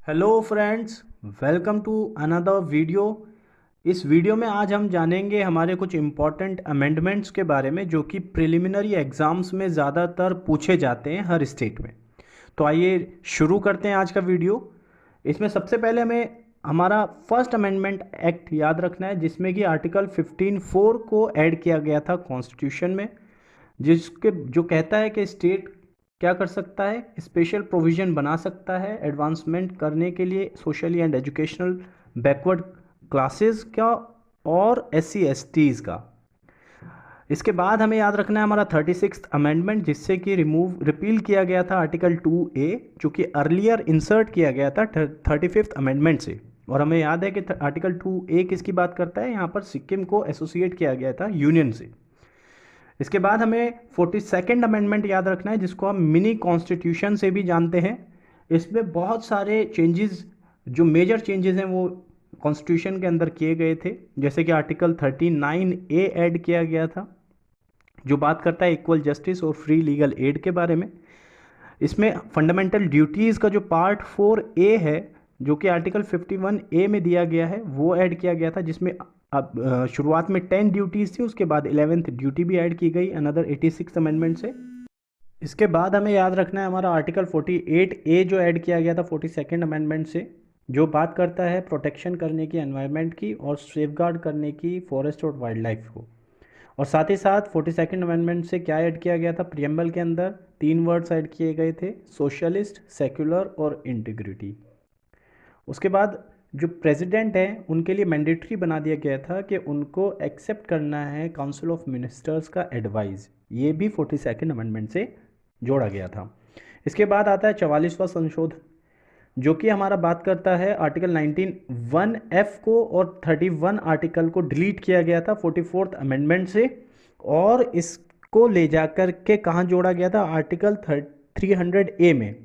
Hello friends, welcome to another video. इस video में आज हम जानेंगे हमारे कुछ इम्पॉर्टेंट अमेंडमेंट्स के बारे में जो कि प्रिलिमिनरी एग्ज़ाम्स में ज़्यादातर पूछे जाते हैं हर स्टेट में। तो आइए शुरू करते हैं आज का वीडियो। इसमें सबसे पहले हमें हमारा फर्स्ट अमेंडमेंट एक्ट याद रखना है, जिसमें कि आर्टिकल 15(4) को ऐड किया गया था कॉन्स्टिट्यूशन में, जिसके जो कहता है कि स्टेट क्या कर सकता है, स्पेशल प्रोविज़न बना सकता है एडवांसमेंट करने के लिए socially and educational backward classes का और SC/STs का। इसके बाद हमें याद रखना है हमारा 36th अमेंडमेंट, जिससे कि रिपील किया गया था आर्टिकल 2A, जो कि अर्लियर इंसर्ट किया गया था 35th अमेंडमेंट से। और हमें याद है कि आर्टिकल 2A किसकी बात करता है, यहाँ पर सिक्किम को एसोसिएट किया गया था यूनियन से। इसके बाद हमें 42nd अमेंडमेंट याद रखना है, जिसको हम मिनी कॉन्स्टिट्यूशन से भी जानते हैं। इसमें बहुत सारे चेंजेस, जो मेजर चेंजेस हैं वो कॉन्स्टिट्यूशन के अंदर किए गए थे। जैसे कि आर्टिकल 39A ऐड किया गया था, जो बात करता है इक्वल जस्टिस और फ्री लीगल एड के बारे में। इसमें फंडामेंटल ड्यूटीज़ का जो पार्ट 4A है, जो कि आर्टिकल 51A में दिया गया है, वो ऐड किया गया था, जिसमें अब शुरुआत में 10 ड्यूटीज़ थी, उसके बाद 11th ड्यूटी भी ऐड की गई अनदर 86 अमेंडमेंट से। इसके बाद हमें याद रखना है हमारा आर्टिकल 48A जो ऐड किया गया था 42nd अमेंडमेंट से, जो बात करता है प्रोटेक्शन करने की एनवायरनमेंट की और सेफगार्ड करने की फॉरेस्ट और वाइल्ड लाइफ को। और साथ ही साथ 42nd अमेंडमेंट से क्या ऐड किया गया था, प्रियम्बल के अंदर 3 वर्ड्स ऐड किए गए थे, सोशलिस्ट, सेक्युलर और इंटीग्रिटी। उसके बाद जो प्रेसिडेंट हैं उनके लिए मैंडेटरी बना दिया गया था कि उनको एक्सेप्ट करना है काउंसिल ऑफ मिनिस्टर्स का एडवाइस। ये भी 42nd अमेंडमेंट से जोड़ा गया था। इसके बाद आता है 44वां संशोधन, जो कि हमारा बात करता है आर्टिकल 19(1)(f) को और 31 आर्टिकल को डिलीट किया गया था 44th अमेंडमेंट से, और इसको ले जाकर के कहाँ जोड़ा गया था, आर्टिकल 300A में।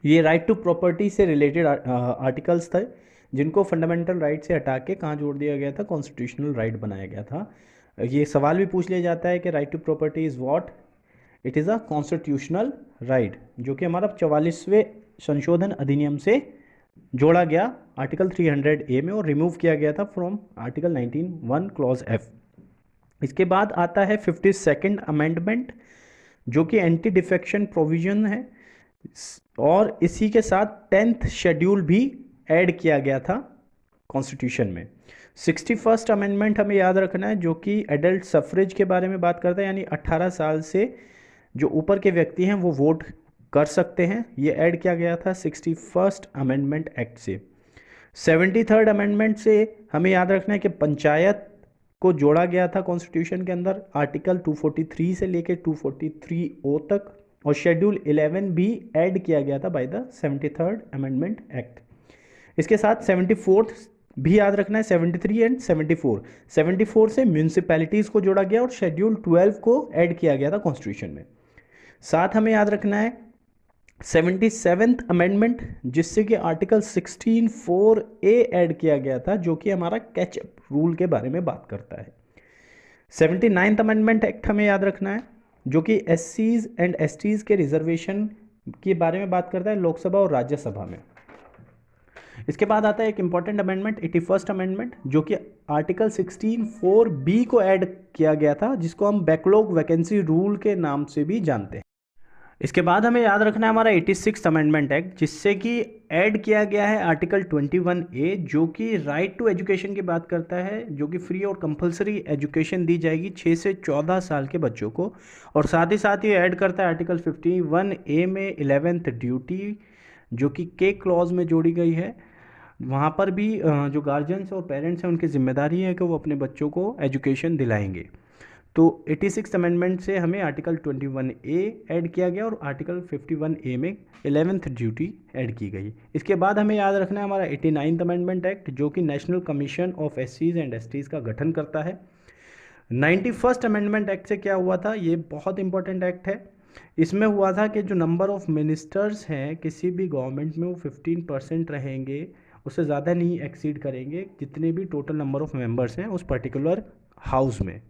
ये राइट टू प्रॉपर्टी से रिलेटेड आर्टिकल्स थे, जिनको फंडामेंटल राइट से हटा के कहाँ जोड़ दिया गया था, कॉन्स्टिट्यूशनल राइट बनाया गया था। ये सवाल भी पूछ लिया जाता है कि right to property is what, it is a constitutional right, जो कि हमारा 44वें संशोधन अधिनियम से जोड़ा गया आर्टिकल 300A में और रिमूव किया गया था फ्रॉम आर्टिकल 19(1) क्लॉज F। इसके बाद आता है 52nd अमेंडमेंट, जो कि एंटी डिफेक्शन प्रोविजन है, और इसी के साथ 10th शेड्यूल भी ऐड किया गया था कॉन्स्टिट्यूशन में। 61st अमेंडमेंट हमें याद रखना है, जो कि एडल्ट सफरेज के बारे में बात करता है, यानी 18 साल से जो ऊपर के व्यक्ति हैं वो वोट कर सकते हैं। ये ऐड किया गया था 61st अमेंडमेंट एक्ट से। 73rd अमेंडमेंट से हमें याद रखना है कि पंचायत को जोड़ा गया था कॉन्स्टिट्यूशन के अंदर आर्टिकल 243 से लेकर 243O तक, और शेड्यूल 11 भी ऐड किया गया था by the 73rd amendment act. इसके साथ 74th भी याद रखना है, 73 एंड 74। 74 से म्यूनिसिपैलिटीज़ को जोड़ा गया और शेड्यूल 12 को ऐड किया गया था कॉन्स्टिट्यूशन में। साथ हमें याद रखना है 77th अमेंडमेंट, जिससे कि आर्टिकल 16(4)A ऐड किया गया था, जो कि हमारा कैचअप रूल के बारे में बात करता है। 79th अमेंडमेंट एक्ट हमें याद रखना है, जो कि SCs एंड STs के रिजर्वेशन के बारे में बात करता है लोकसभा और राज्यसभा में। इसके बाद आता है एक इंपॉर्टेंट अमेंडमेंट 81st अमेंडमेंट, जो कि आर्टिकल 16(4)B को ऐड किया गया था, जिसको हम बैकलॉग वैकेंसी रूल के नाम से भी जानते हैं। इसके बाद हमें याद रखना है हमारा 86th अमेंडमेंट एक्ट, जिससे कि ऐड किया गया है आर्टिकल 21A, जो कि राइट टू एजुकेशन की बात करता है, जो कि फ्री और कंपलसरी एजुकेशन दी जाएगी 6 से 14 साल के बच्चों को। और साथ ही साथ ये ऐड करता है आर्टिकल 51A में 11th ड्यूटी, जो कि के क्लॉज में जोड़ी गई है। वहाँ पर भी जो गार्जियंस और पेरेंट्स हैं उनकी जिम्मेदारी है कि वो अपने बच्चों को एजुकेशन दिलाएंगे। तो 86th अमेंडमेंट से हमें आर्टिकल 21A ऐड किया गया और आर्टिकल 51A में 11th ड्यूटी ऐड की गई। इसके बाद हमें याद रखना है हमारा 89th अमेंडमेंट एक्ट, जो कि national commission of SCs and STs का गठन करता है। 91st अमेंडमेंट एक्ट से क्या हुआ था, ये बहुत इंपॉर्टेंट एक्ट है। इसमें हुआ था कि जो नंबर ऑफ मिनिस्टर्स हैं किसी भी गवर्नमेंट में, वो 15% रहेंगे, उससे ज़्यादा नहीं एक्सीड करेंगे जितने भी टोटल नंबर ऑफ मेंबर्स हैं उस पर्टिकुलर हाउस में।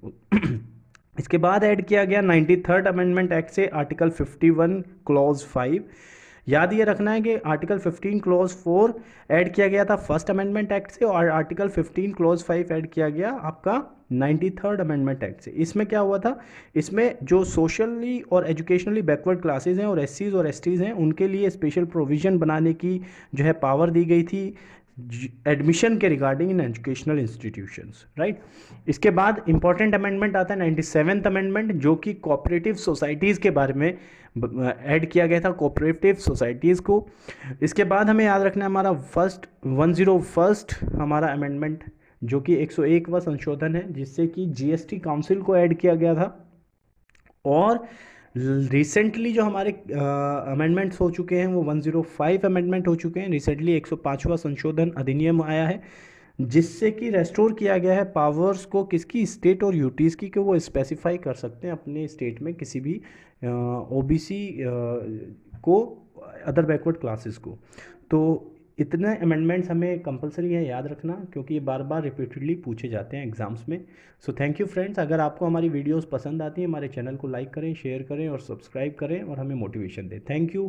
इसके बाद ऐड किया गया 93rd अमेंडमेंट एक्ट से आर्टिकल 51 क्लॉज 5। याद ये रखना है कि आर्टिकल 15 क्लॉज 4 ऐड किया गया था फर्स्ट अमेंडमेंट एक्ट से, और आर्टिकल 15 क्लॉज 5 ऐड किया गया आपका 93rd अमेंडमेंट एक्ट से। इसमें क्या हुआ था, इसमें जो सोशली और एजुकेशनली बैकवर्ड क्लासेज हैं और एससीज और एसटीज़ हैं उनके लिए स्पेशल प्रोविज़न बनाने की जो है पावर दी गई थी एडमिशन के regarding in educational institutions, right. इसके बाद इंपॉर्टेंट अमेंडमेंट आता है 97th अमेंडमेंट, जो कि कोऑपरेटिव सोसाइटीज़ के बारे में ऐड किया गया था, कोऑपरेटिव सोसाइटीज़ को। इसके बाद हमें याद रखना है हमारा 101st हमारा अमेंडमेंट, जो कि 101वां संशोधन है, जिससे कि जीएसटी काउंसिल को ऐड किया गया था। और रिसेंटली जो हमारे अमेंडमेंट्स हो चुके हैं वो 105 अमेंडमेंट हो चुके हैं। रिसेंटली 105वां संशोधन अधिनियम आया है, जिससे कि रेस्टोर किया गया है पावर्स को किसकी, स्टेट और यूटीज़ की, कि वो स्पेसिफाई कर सकते हैं अपने स्टेट में किसी भी ओबीसी को, अदर बैकवर्ड क्लासेस को। तो इतने अमेंडमेंट्स हमें कंपलसरी है याद रखना, क्योंकि ये बार बार रिपीटेडली पूछे जाते हैं एग्जाम्स में। So thank you friends. अगर आपको हमारी वीडियोस पसंद आती हैं, हमारे चैनल को लाइक करें, शेयर करें और सब्सक्राइब करें और हमें मोटिवेशन दें। Thank you.